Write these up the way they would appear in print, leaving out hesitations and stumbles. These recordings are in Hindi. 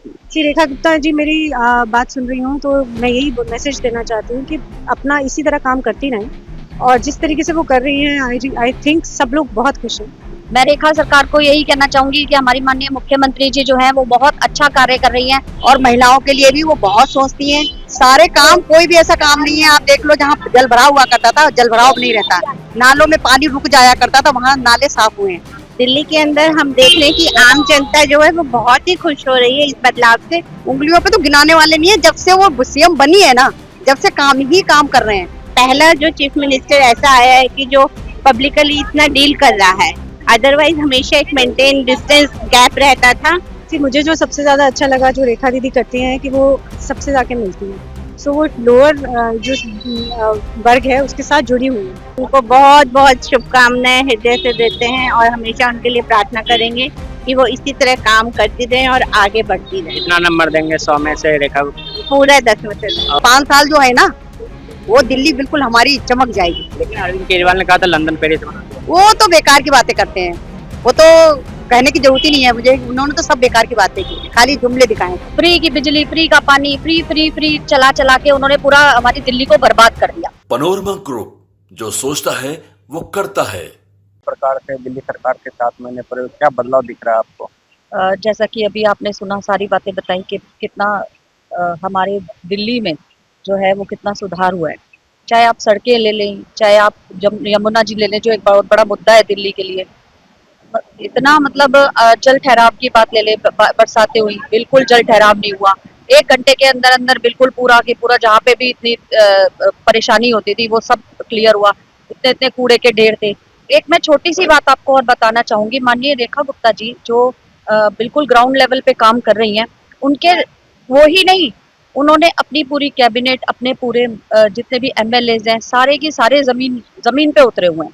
जी, रेखा गुप्ता जी मेरी बात सुन रही हूँ, तो मैं यही मैसेज देना चाहती हूँ कि अपना इसी तरह काम करती रहें और जिस तरीके से वो कर रही हैं आई थिंक सब लोग बहुत खुश हैं। मैं रेखा सरकार को यही कहना चाहूंगी कि हमारी माननीय मुख्यमंत्री जी जो हैं वो बहुत अच्छा कार्य कर रही हैं और महिलाओं के लिए भी वो बहुत सोचती हैं। सारे काम, कोई भी ऐसा काम नहीं है, आप देख लो जहाँ जल भराव हुआ करता था, जल भराव नहीं रहता, नालों में पानी रुक जाया करता था, वहाँ नाले साफ हुए हैं। दिल्ली के अंदर हम देख रहे हैं कि आम जनता जो है वो बहुत ही खुश हो रही है इस बदलाव से। उंगलियों पे तो गिनाने वाले नहीं है, जब से वो सीएम बनी है ना, जब से काम ही काम कर रहे हैं। पहला जो चीफ मिनिस्टर ऐसा आया है कि जो पब्लिकली इतना डील कर रहा है, अदरवाइज हमेशा एक मेंटेन डिस्टेंस गैप रहता था। जी, मुझे जो सबसे ज़्यादा अच्छा लगा जो रेखा दीदी करती हैं कि वो सबसे जाके मिलती हैं, सो वो लोअर जो वर्ग है उसके साथ जुड़ी हुई है। उनको बहुत बहुत शुभकामनाएं हृदय से देते हैं और हमेशा उनके लिए प्रार्थना करेंगे कि वो इसी तरह काम करती रहें और आगे बढ़ती रहें। कितना नंबर देंगे 100 में से रेखा? पूरा 10 में से 10। 5 साल जो है ना, वो दिल्ली बिल्कुल हमारी चमक जाएगी। लेकिन अरविंद केजरीवाल ने कहा था लंदन पेरिस बना दिया। वो तो बेकार की बातें करते हैं, वो तो कहने की जरूरत ही नहीं है मुझे, उन्होंने तो सब बेकार की बातें की, खाली जुमले दिखाए। फ्री की बिजली, फ्री का पानी, फ्री फ्री फ्री चला चला के उन्होंने पूरा हमारी दिल्ली को बर्बाद कर दिया। पनोरमा ग्रुप, जो सोचता है वो करता है। प्रकार से दिल्ली सरकार के 7 महीने पर क्या बदलाव दिख रहा है आपको? जैसा कि अभी आपने सुना, सारी बातें बताई कि कितना हमारे दिल्ली में जो है वो कितना सुधार हुआ है। चाहे आप सड़कें ले लें, चाहे आप यमुना जी ले लें, जो एक बहुत बड़ा मुद्दा है दिल्ली के लिए। इतना मतलब जल ठहराव की बात ले लें, बरसातें हुई, बिल्कुल जल ठहराव नहीं हुआ। 1 घंटे के अंदर अंदर बिल्कुल पूरा के पूरा जहाँ पे भी इतनी परेशानी होती थी वो सब क्लियर हुआ। इतने इतने कूड़े के ढेर थे। एक मैं छोटी सी बात आपको और बताना चाहूंगी, माननीय रेखा गुप्ता जी जो बिल्कुल ग्राउंड लेवल पे काम कर रही हैं, उनके वो ही नहीं, उन्होंने अपनी पूरी कैबिनेट, अपने पूरे जितने भी एमएलएज हैं, सारे के सारे जमीन पे उतरे हुए हैं।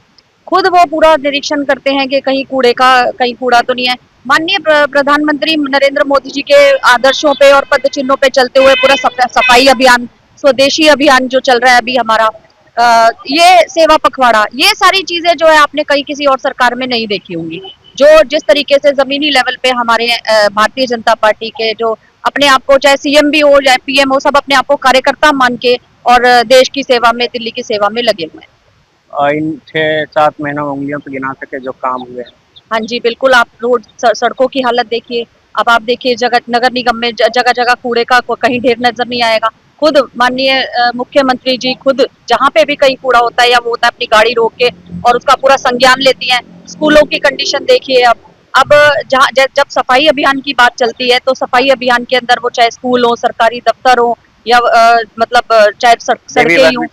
खुद वो पूरा निरीक्षण करते हैं कि कहीं कूड़ा तो नहीं है। माननीय प्रधानमंत्री नरेंद्र मोदी जी के आदर्शों पे और पद चिन्हों पे चलते हुए पूरा सफाई अभियान, स्वदेशी अभियान जो चल रहा है अभी हमारा, ये सेवा पखवाड़ा, ये सारी चीजें जो है आपने कहीं किसी और सरकार में नहीं देखी होंगी। जो जिस तरीके से जमीनी लेवल पे हमारे भारतीय जनता पार्टी के जो अपने आप को, चाहे सीएम भी हो चाहे पीएम हो, सब अपने आप को कार्यकर्ता मान के और देश की सेवा में, दिल्ली की सेवा में लगे हुए हैं। इन 6-7 महीनों में उंगलियों पे गिना सके जो काम हुए हैं। हाँ जी, बिल्कुल। आप रोड सड़कों की हालत देखिए, अब आप देखिए जगह नगर निगम में जगह जगह कूड़े का कहीं ढेर नजर नहीं आएगा। खुद माननीय मुख्यमंत्री जी खुद जहाँ पे भी कहीं कूड़ा होता है या वो होता है, अपनी गाड़ी रोक के और उसका पूरा संज्ञान लेती हैं। स्कूलों की कंडीशन देखिए, अब जब सफाई अभियान की बात चलती है तो सफाई अभियान के अंदर वो चाहे स्कूल हो, सरकारी दफ्तर हो या मतलब चाहे सड़कें ही हो।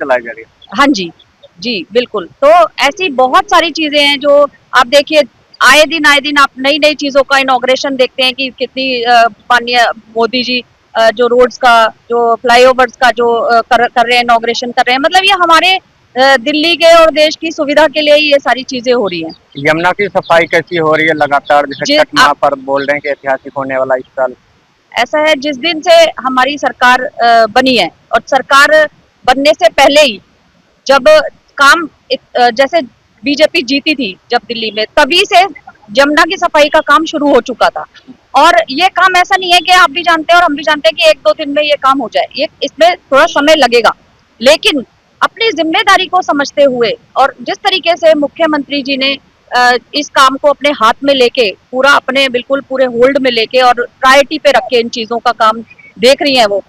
हाँ जी, जी बिल्कुल। तो ऐसी बहुत सारी चीजें हैं जो आप देखिए, आए दिन आप नई नई चीजों का इनॉग्रेशन देखते हैं कि कितनी माननीय मोदी जी जो रोड्स का, जो फ्लाईओवर्स का जो कर रहे हैं, इनॉग्रेशन कर रहे हैं। मतलब ये हमारे दिल्ली के और देश की सुविधा के लिए ही ये सारी चीजें हो रही हैं। यमुना की सफाई कैसी हो रही है लगातार, जैसे छठ महापर्व बोल रहे हैं कि ऐतिहासिक होने वाला इस साल? ऐसा है, जिस दिन से हमारी सरकार बनी है और सरकार बनने से पहले ही जब काम जैसे बीजेपी जीती थी जब दिल्ली में, तभी से यमुना की सफाई का काम शुरू हो चुका था। और ये काम ऐसा नहीं है कि आप भी जानते हैं और हम भी जानते हैं कि 1-2 दिन में ये काम हो जाए, ये इसमें थोड़ा समय लगेगा। लेकिन अपनी जिम्मेदारी को समझते हुए और जिस तरीके से मुख्यमंत्री जी ने इस काम को अपने हाथ में लेके पूरा अपने बिल्कुल पूरे होल्ड में लेके और प्रायोरिटी पे रख के इन चीजों का काम देख रही है, वो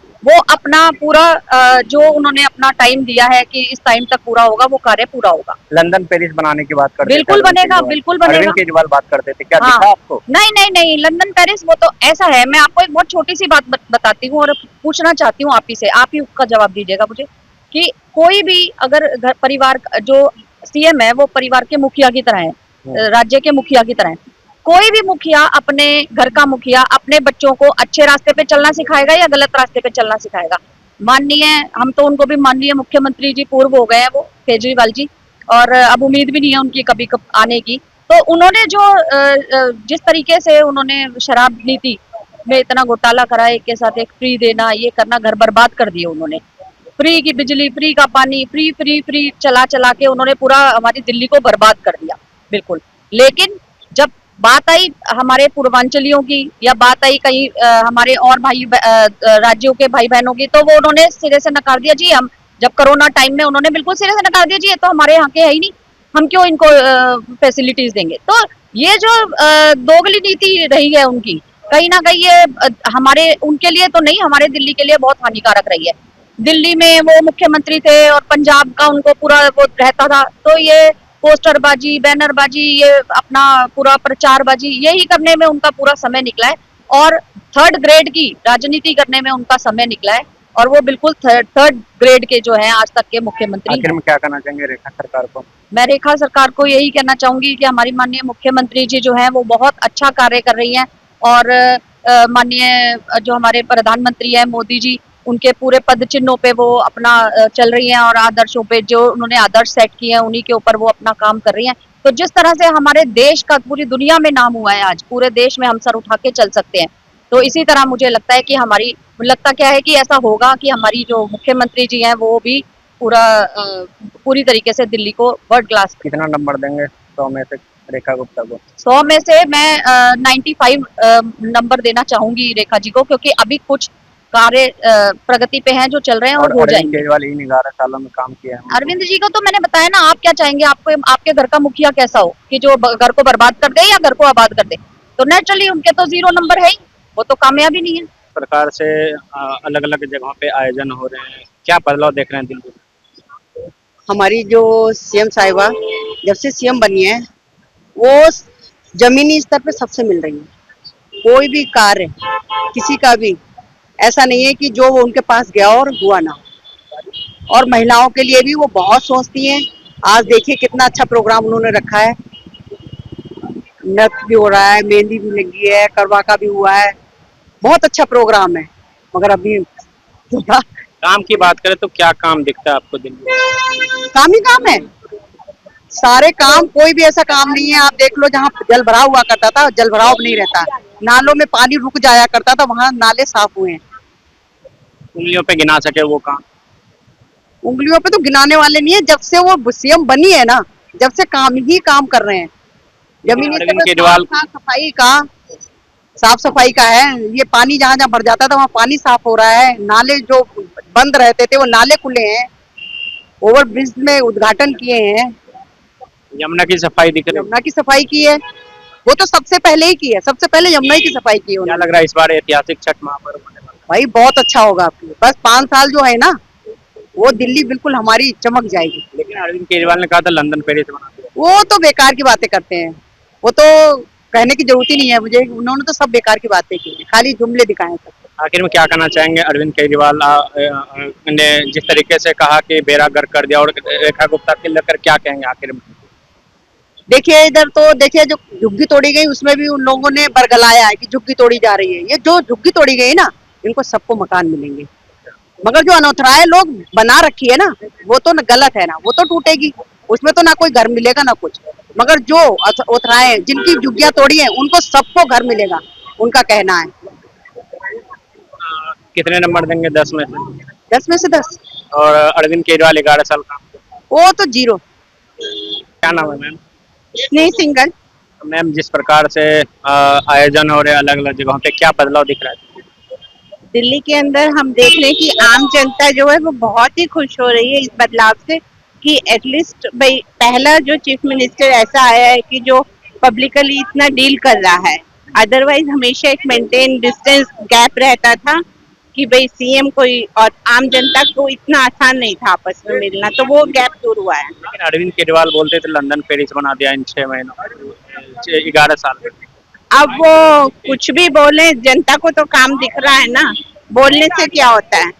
अपना पूरा जो उन्होंने अपना टाइम दिया है कि इस टाइम तक पूरा होगा, वो कार्य पूरा होगा। लंदन पेरिस बनाने की बात करते थे, बिल्कुल बनेगा, बिल्कुल बनेगा। अरविंद केजरीवाल बात करते थे, क्या हाँ, दिखा आपको? नहीं, लंदन पेरिस वो तो ऐसा है। मैं आपको एक बहुत छोटी सी बात बताती हूँ और पूछना चाहती हूँ आप ही से, आप ही उसका जवाब दीजिएगा मुझे, कि कोई भी अगर घर परिवार जो सीएम है वो परिवार के मुखिया की तरह है, राज्य के मुखिया की तरह है। कोई भी मुखिया, अपने घर का मुखिया अपने बच्चों को अच्छे रास्ते पे चलना सिखाएगा या गलत रास्ते पे चलना सिखाएगा? माननीय, हम तो उनको भी माननीय मुख्यमंत्री जी पूर्व हो गए हैं वो केजरीवाल जी, और अब उम्मीद भी नहीं है उनकी कभी आने की। तो उन्होंने जो जिस तरीके से उन्होंने शराब नीति में इतना घोटाला करा, एक के साथ एक फ्री देना, ये करना, घर बर्बाद कर दिए उन्होंने। फ्री की बिजली, फ्री का पानी, फ्री फ्री फ्री चला चला के उन्होंने पूरा हमारी दिल्ली को बर्बाद कर दिया, बिल्कुल। लेकिन जब बात आई हमारे पूर्वांचलियों की या बात आई कहीं हमारे और राज्यों के भाई बहनों की, तो वो उन्होंने सिरे से नकार दिया। जी हम जब कोरोना टाइम में उन्होंने बिल्कुल सिरे से नकार दिया, जी ये तो हमारे यहाँ के है ही नहीं, हम क्यों इनको फैसिलिटीज देंगे। तो ये जो दोगली नीति रही है उनकी, कहीं ना कहीं ये हमारे उनके लिए तो नहीं, हमारे दिल्ली के लिए बहुत हानिकारक रही है। दिल्ली में वो मुख्यमंत्री थे और पंजाब का उनको पूरा वो रहता था, तो ये पोस्टरबाजी, बैनरबाजी, ये अपना पूरा प्रचारबाजी, यही करने में उनका पूरा समय निकला है और थर्ड ग्रेड की राजनीति करने में उनका समय निकला है। और वो बिल्कुल थर्ड ग्रेड के जो है आज तक के मुख्यमंत्री। आखिर में क्या कहना चाहेंगे रेखा सरकार को? मैं रेखा सरकार को यही कहना चाहूंगी कि हमारी माननीय मुख्यमंत्री जी जो है वो बहुत अच्छा कार्य कर रही हैं और माननीय जो हमारे प्रधानमंत्री हैं मोदी जी, उनके पूरे पद चिन्हों पे वो अपना चल रही हैं और आदर्शों पे जो उन्होंने आदर्श सेट किए हैं उन्हीं के ऊपर वो अपना काम कर रही हैं। तो जिस तरह से हमारे देश का पूरी दुनिया में नाम हुआ है, आज पूरे देश में हम सर उठा के चल सकते हैं, तो इसी तरह मुझे लगता है कि हमारी लगता क्या है कि ऐसा होगा कि हमारी जो मुख्यमंत्री जी हैं वो भी पूरी तरीके से दिल्ली को वर्ल्ड क्लास। कितना नंबर देंगे 100 में से रेखा गुप्ता को? 100 में से मैं 95 नंबर देना चाहूंगी रेखा जी को, क्योंकि अभी कुछ कार्य प्रगति पे हैं जो चल रहे हैं और हो जाएंगे। केजरीवाल इन 11 सालों में काम किया है। अरविंद जी को तो मैंने बताया ना, आप क्या चाहेंगे, आपको आपके घर का मुखिया कैसा हो कि जो घर को बर्बाद कर दे या घर को आबाद कर दे? तो नेचुरली उनके तो 0 नंबर है ही, वो तो कामयाबी नहीं है। सरकार से अलग अलग जगहों पे आयोजन हो रहे हैं, क्या बदलाव देख रहे हैं दिल्ली में? हमारी जो सीएम साहिबा जब से सीएम बनी है वो जमीनी स्तर पे सबसे मिल रही है। कोई भी कार्य किसी का भी ऐसा नहीं है कि जो वो उनके पास गया और हुआ ना। और महिलाओं के लिए भी वो बहुत सोचती हैं। आज देखिए कितना अच्छा प्रोग्राम उन्होंने रखा है, नृत्य भी हो रहा है, मेहंदी भी लगी है, करवा का भी हुआ है, बहुत अच्छा प्रोग्राम है। मगर अभी काम की बात करें तो क्या काम दिखता है आपको दिल्ली में? काम ही काम है, सारे काम, कोई भी ऐसा काम नहीं है। आप देख लो जहाँ जल भराव हुआ करता था, जल भराव नहीं रहता, नालों में पानी रुक जाया करता था, वहाँ नाले साफ हुए हैं। उंगलियों पे गिना सके वो काम? उंगलियों पे तो गिनाने वाले नहीं है। जब से वो सीएम बनी है ना, जब से काम ही काम कर रहे हैं। जमीनी केजरीवाल सफाई का, साफ सफाई का है। ये पानी जहाँ जहाँ भर जाता था वहाँ पानी साफ हो रहा है, नाले जो बंद रहते थे वो नाले खुले हैं, ओवर ब्रिज में उद्घाटन किए हैं, यमुना की सफाई दिख रही है। यमुना की सफाई की है, वो तो सबसे पहले ही की है, सबसे पहले यमुना की सफाई की है। क्या लग रहा है इस बार ऐतिहासिक छठ महापर्व होने वाला? भाई बहुत अच्छा होगा आपकी, बस 5 साल जो है ना वो दिल्ली बिल्कुल हमारी चमक जाएगी। लेकिन अरविंद केजरीवाल ने कहा था लंदन पेरिस बना दिया। वो तो बेकार की बातें करते हैं, वो तो कहने की जरूरत ही नहीं है मुझे, उन्होंने तो सब बेकार की बातें की, खाली जुमले दिखाए सब। आखिर में क्या कहना चाहेंगे? अरविंद केजरीवाल ने जिस तरीके से कहा कि बेड़ा गर्क कर दिया, और रेखा गुप्ता के लेकर क्या कहेंगे आखिर में? देखिए इधर तो देखिए जो झुग्गी तोड़ी गई उसमें भी उन लोगों ने बरगलाया है कि झुग्गी तोड़ी जा रही है। ये जो झुग्गी तोड़ी गई ना, इनको सबको मकान मिलेंगे, मगर जो अनौतराय लोग बना रखी है ना वो तो गलत है ना, वो तो टूटेगी, उसमें तो ना कोई घर मिलेगा ना कुछ। मगर जो उतराए जिनकी झुग्गियां तोड़ी है उनको सबको घर मिलेगा, उनका कहना है। कितने नंबर देंगे 10 में से? 10 में से 10। और अरविंद केजरीवाल 11 साल का, वो तो 0। क्या नाम है मैम? नहीं सिंगल। मैम जिस प्रकार से आयोजन हो रहे हैं अलग अलग जगहों पे, क्या बदलाव दिख रहा है? दिल्ली के अंदर हम देख रहे हैं कि आम जनता जो है वो बहुत ही खुश हो रही है इस बदलाव से कि एटलीस्ट भाई पहला जो चीफ मिनिस्टर ऐसा आया है कि जो पब्लिकली इतना डील कर रहा है। अदरवाइज हमेशा एक मेंटेन डिस्टेंस गैप रहता था कि भाई सीएम कोई और आम जनता को इतना आसान नहीं था आपस में मिलना, तो वो गैप दूर हुआ है। लेकिन अरविंद केजरीवाल बोलते थे लंदन पेरिस बना दिया इन 6 महीनों 11 साल में। अब वो कुछ भी बोले, जनता को तो काम दिख रहा है ना, बोलने से क्या होता है,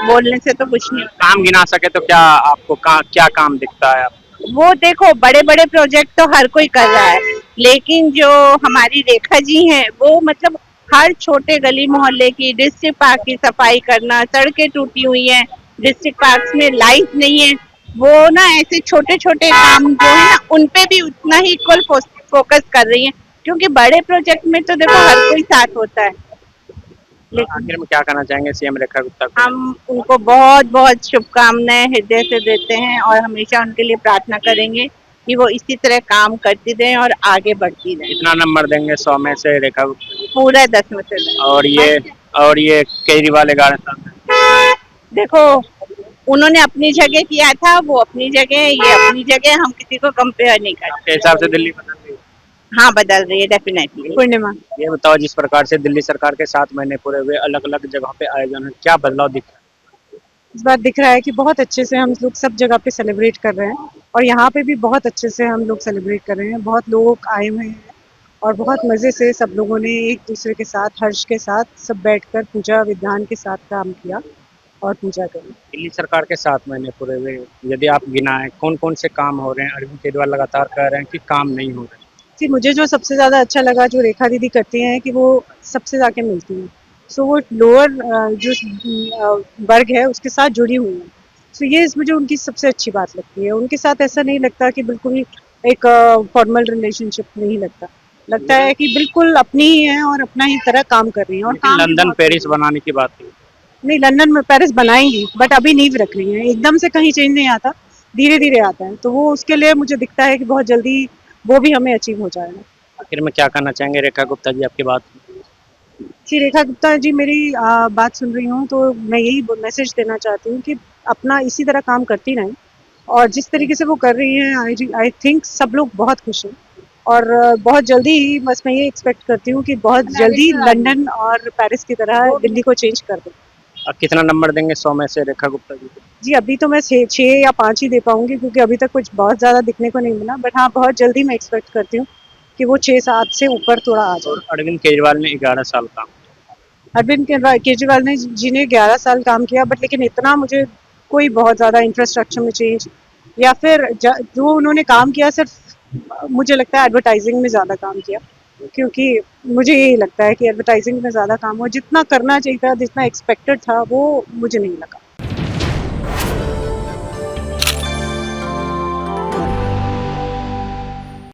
बोलने से तो कुछ नहीं। काम गिना सके तो क्या आपको क्या काम दिखता है? वो देखो बड़े बड़े प्रोजेक्ट तो हर कोई कर रहा है, लेकिन जो हमारी रेखा जी हैं वो मतलब हर छोटे गली मोहल्ले की, डिस्ट्रिक्ट पार्क की सफाई करना, सड़कें टूटी हुई हैं, डिस्ट्रिक्ट पार्क में लाइट नहीं है, वो ना ऐसे छोटे छोटे काम जो है ना उनपे भी उतना ही इक्वल फोकस कर रही है, क्योंकि बड़े प्रोजेक्ट में तो देखो हर कोई साथ होता है। आखिर में क्या कहना चाहेंगे सीएम रेखा गुप्ता को? हम उनको बहुत बहुत शुभकामनाएं हृदय से देते हैं और हमेशा उनके लिए प्रार्थना करेंगे कि वो इसी तरह काम करती रहे और आगे बढ़ती रहे। कितना नंबर देंगे 100 में से रेखा गुप्ता जी? पूरा 10 में से 10। और ये केजरीवाल 11 साल में? देखो, उन्होंने अपनी जगह किया था, वो अपनी जगह, ये अपनी जगह, हम किसी को कंपेयर नहीं करते। आपके हिसाब से दिल्ली बदल रही है? हाँ, बदल रही है डेफिनेटली। पूर्णिमा, ये बताओ, जिस प्रकार से दिल्ली सरकार के 7 महीने पूरे हुए, अलग अलग जगहों पे आयोजन है, क्या बदलाव दिख रहा इस बार दिख रहा है कि बहुत अच्छे से हम लोग सब जगह पे सेलिब्रेट कर रहे हैं और यहाँ पे भी बहुत अच्छे से हम लोग सेलिब्रेट कर रहे हैं। बहुत लोग आए हुए हैं और बहुत मज़े से सब लोगों ने एक दूसरे के साथ, हर्ष के साथ सब बैठकर पूजा विधान के साथ काम किया और पूजा करी। दिल्ली सरकार के 7 महीने पूरे हुए, यदि आप गिनाएं कौन कौन से काम हो रहे हैं? अरविंद केजरीवाल लगातार कह रहे हैं कि काम नहीं हो रहे। जी, मुझे जो सबसे ज़्यादा अच्छा लगा जो रेखा दीदी करती हैं कि वो सबसे जाके मिलती हैं। सो वो लोअर जो वर्ग है उसके साथ जुड़ी हुई हैं। सो ये मुझे उनकी सबसे अच्छी बात लगती है। उनके साथ ऐसा नहीं लगता कि बिल्कुल एक फॉर्मल रिलेशनशिप नहीं लगता है कि बिल्कुल अपनी ही है और अपना ही तरह काम कर रही हैं और लेकिन काम भी लंदन बहुत पेरिस कर रही हैं। बनाने की बात थी। नहीं, लंदन में पेरिस बनाएंगी बट अभी नींव रख रही हैं। एकदम से कहीं चेंज नहीं आता, धीरे धीरे आता है। तो वो उसके लिए मुझे दिखता है कि बहुत जल्दी वो भी हमें अचीव हो जाएगा। आखिर में क्या कहना चाहेंगे रेखा गुप्ता जी आपकी बात? जी, रेखा गुप्ता जी मेरी बात सुन रही हूँ तो मैं यही मैसेज देना चाहती हूँ कि अपना इसी तरह काम करती रहें और जिस तरीके से वो कर रही हैं आई थिंक सब लोग बहुत खुश हैं और बहुत जल्दी ही बस मैं ये एक्सपेक्ट करती हूँ कि बहुत जल्दी लंदन और पेरिस की तरह दिल्ली को चेंज कर दें। आप कितना नंबर देंगे 100 में से रेखा गुप्ता जी को? जी, अभी तो मैं 6 या 5 ही दे पाऊँगी क्योंकि अभी तक कुछ बहुत ज़्यादा दिखने को नहीं मिला बट हाँ, बहुत जल्दी मैं एक्सपेक्ट करती हूँ कि वो 6-7 से ऊपर थोड़ा आ जाए। और अरविंद केजरीवाल ने 11 साल काम किया। अरविंद केजरीवाल ने जी ने 11 साल काम किया बट लेकिन इतना मुझे कोई बहुत ज़्यादा इंफ्रास्ट्रक्चर में चेंज या फिर जो उन्होंने काम किया सिर्फ मुझे लगता है एडवर्टाइजिंग में ज़्यादा काम किया क्योंकि मुझे यही लगता है कि एडवर्टाइजिंग में ज़्यादा काम हुआ। जितना करना चाहिए था, जितना एक्सपेक्टेड था वो मुझे नहीं लगा।